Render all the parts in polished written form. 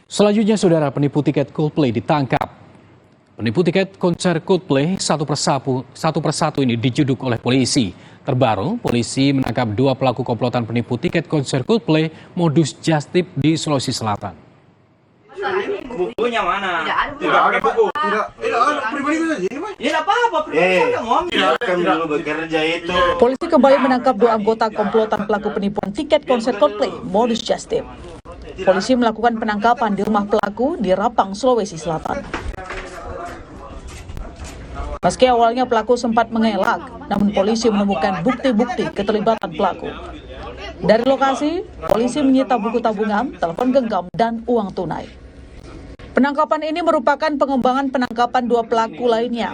Selanjutnya, saudara, penipu tiket Coldplay ditangkap. Penipu tiket konser Coldplay satu persatu ini dijuduk oleh polisi. Terbaru, polisi menangkap 2 pelaku komplotan penipu tiket konser Coldplay modus just tip di Sulawesi Selatan. Bukunya mana? Tidak ada buku. Tidak ada pribadi saja ini, Pak. Ya apa-apa, pribadi kamu ambil. Kami dulu bekerja itu. Polisi kembali menangkap 2 anggota komplotan pelaku penipuan tiket konser Coldplay modus just tip. Polisi melakukan penangkapan di rumah pelaku di Rapang, Sulawesi Selatan. Meski awalnya pelaku sempat mengelak, namun polisi menemukan bukti-bukti keterlibatan pelaku. Dari lokasi, polisi menyita buku tabungan, telepon genggam, dan uang tunai. Penangkapan ini merupakan pengembangan penangkapan 2 pelaku lainnya.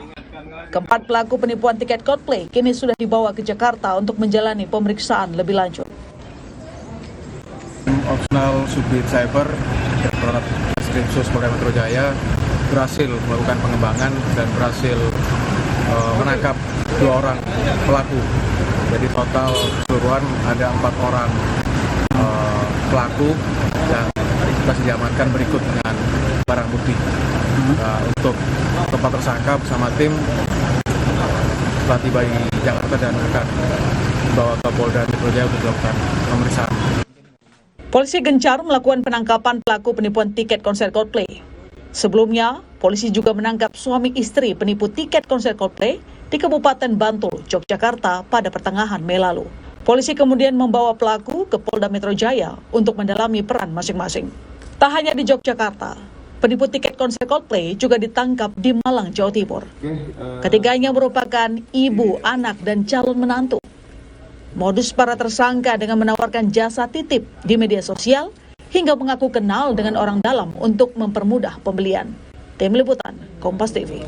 Keempat pelaku penipuan tiket Coldplay kini sudah dibawa ke Jakarta untuk menjalani pemeriksaan lebih lanjut. Opsional Subdit Cyber Direktorat Reskrimsus Polda Metro Jaya berhasil melakukan pengembangan dan berhasil menangkap 2 orang pelaku. Jadi total keseluruhan ada 4 orang pelaku yang kita diamankan berikut dengan barang bukti. Untuk tempat tersangka bersama tim telah tiba di Jakarta dan akan dibawa ke Polda Metro Jaya untuk dilakukan pemeriksaan. Polisi gencar melakukan penangkapan pelaku penipuan tiket konser Coldplay. Sebelumnya, polisi juga menangkap suami istri penipu tiket konser Coldplay di Kabupaten Bantul, Yogyakarta pada pertengahan Mei lalu. Polisi kemudian membawa pelaku ke Polda Metro Jaya untuk mendalami peran masing-masing. Tak hanya di Yogyakarta, penipu tiket konser Coldplay juga ditangkap di Malang, Jawa Timur. Ketiganya merupakan ibu, anak, dan calon menantu. Modus para tersangka dengan menawarkan jasa titip di media sosial hingga mengaku kenal dengan orang dalam untuk mempermudah pembelian. Tim Liputan, Kompas TV.